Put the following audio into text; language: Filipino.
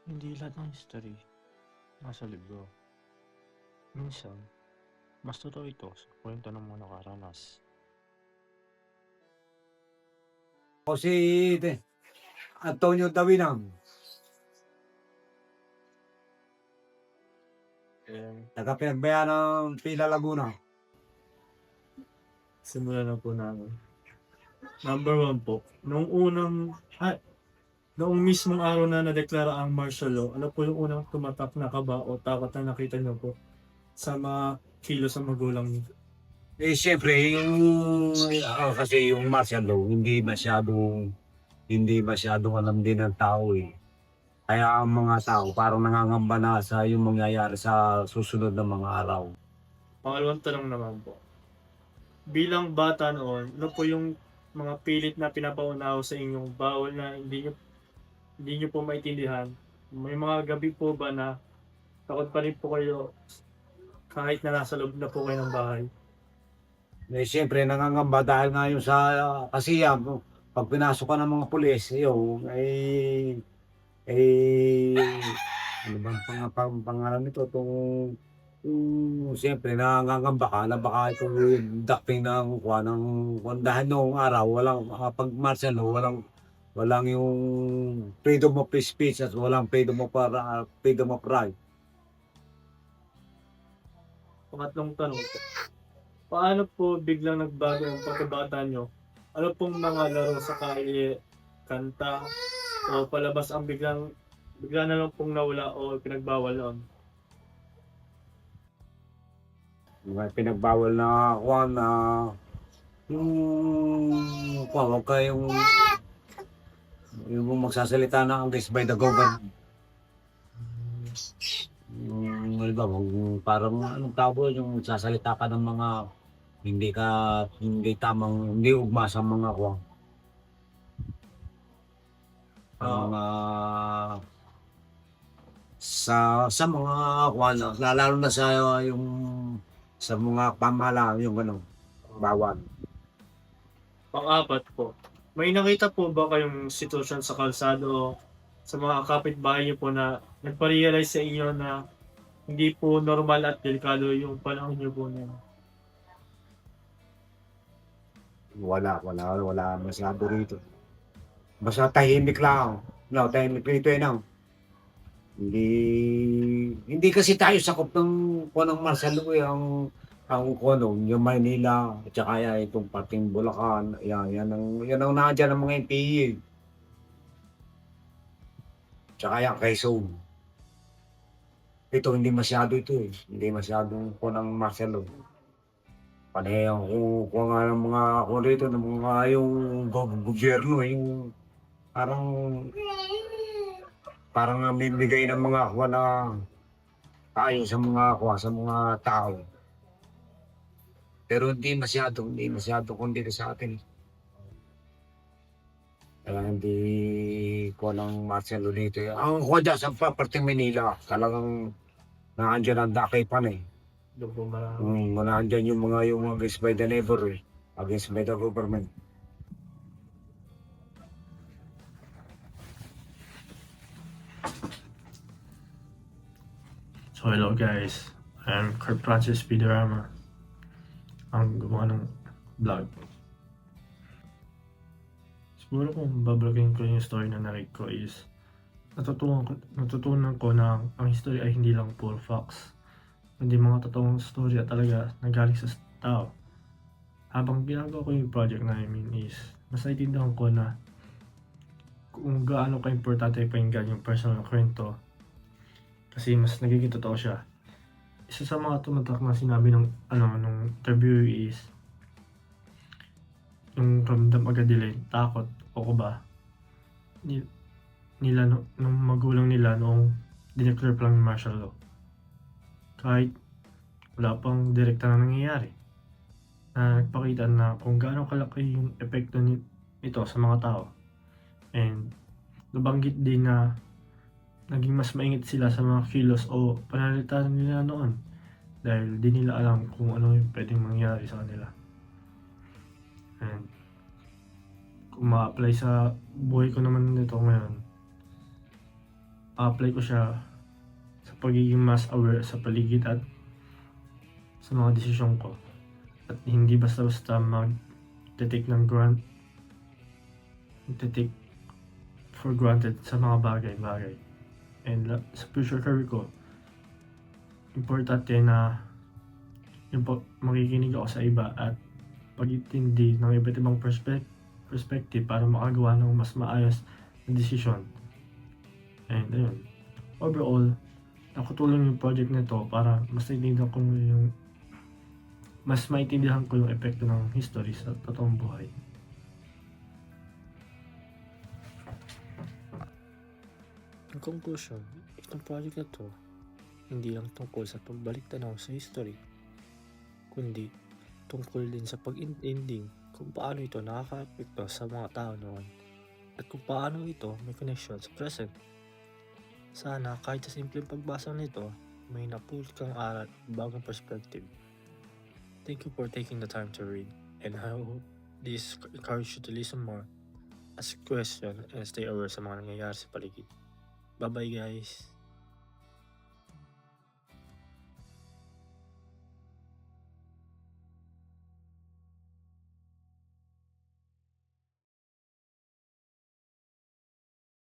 Hindi lahat ng history nasa libro. Minsan, mas totoo ito sa kwento ng mga nakaranas. O si Antonio Dawinan, taga-pinagbayaan ng Pila Laguna. Simulan na po namin. Number 1 po, noong mismong araw na nadeklara ang martial law, ano po yung unang tumatak na kaba o takot na nakita niyo po sa mga kilos ng magulang niyo? Siyempre, kasi yung martial law, hindi masyadong alam din ng tao eh. Kaya ang mga tao parang nangangamba na sa yung mangyayari sa susunod na mga araw. Pangalawang tanong naman po, bilang bata noon, ano po yung mga pilit na pinapaunawa sa inyong bawal na hindi niyo po maintindihan? May mga gabi po ba na takot pa rin po kayo kahit na nasa loob na po kayo ng bahay? Siyempre, nangangamba dahil nga yung sa kasi pag pinasok ka ng mga pulis, ano bang pangalan nito? Siyempre, nangangamba ka na baka ito dakping ng dahil noong araw, pag martial law, walang yung freedom of speech at walang freedom of right. Pangatlong tanong po, paano po biglang nagbago ang pagkabata niyo? Ano pong mga laro sa kalye, kanta, o palabas ang bigla na lang pong nawala o pinagbawal noon? May pinagbawal na yung huwag yung magsasalita na against by the government. Halimbawa, parang anong tawag yung magsasalita ka ng mga hindi ugma sa mga Ah, mga sa mga lalo na yung sa mga pamahalaan yung bawal. Pang-apat po, may nakita po ba kayong sitwasyon sa kalsada o sa mga kapitbahay niyo po na nagpa-realize sa inyo na hindi po normal at delikado yung panahon niyo po na yun? Wala masyado rito. Basta tahimik lang. No, tahimik rito Hindi hindi kasi tayo sakop ng martial law ang yung Maynila at saka itong parting Bulacan, yan ang nandiyan ng mga NPA eh. Tsaka yan Quezon. Ito hindi masyadong ng martial law. Panay ang kukuha nga ng mga rito ng mga yung gobyerno yung parang parang namimigay ng mga na tayo sa mga tao. Pero hindi masyado kundi sa atin. Kaya hindi ko ng martial law dito. Ang kuha dyan sa parting Manila, talagang naandyan ang dakipan eh. Doon po marami. Naandyan yung against by the neighbor eh. Against by the government. So hello guys, I'm Kurt Francis Piderama, ang gumawa ng vlog. Siguro kung bablogin ko yung story na narig ko is natutunan ko na ang history ay hindi lang pure facts, hindi mga totoong story at talaga nagaling sa tao. Habang ginagawa ko yung project namin is mas naiintindihan ko na kung gaano ka-importante pakinggan yung personal kwento kasi mas nagiging totoo siya. Isa sa mga tumatak na sinabi nung interview is yung ramdam agad nila yung takot o kaba nila nung magulang nila noong dineclare pa lang yung martial law. Kahit wala pang direkta na nangyayari. Na nagpakita na kung gaano kalaki yung epekto nito sa mga tao. And nabanggit din na naging mas maingit sila sa mga kilos o pananalita nila noon dahil di nila alam kung ano yung pwedeng mangyari sa kanila. And kung ma-apply sa buhay ko naman nito ngayon, apply ko siya sa pagiging mas aware sa paligid at sa mga desisyon ko. At hindi basta-basta mag-take for granted sa mga bagay-bagay. And sa future career ko, importante na makikinig ako sa iba at pag-intindi ng iba't ibang perspective para makagawa ng mas maayos na desisyon. And ayun, overall, nakatulong yung project nito para mas maintindihan ko yung epekto ng history sa totoong buhay. In conclusion, itong project na to, hindi lang tungkol sa pagbalik tanaw sa history, kundi tungkol din sa pag-ending kung paano ito nakaka-apekto sa mga tao noon at kung paano ito may connection sa present. Sana kahit sa simpleng pagbasa nito, may napulot kang aral at bagong perspective. Thank you for taking the time to read, and I hope this encourage you to listen more, ask questions, and stay aware sa mga nangyayari sa paligid. Bye-bye guys!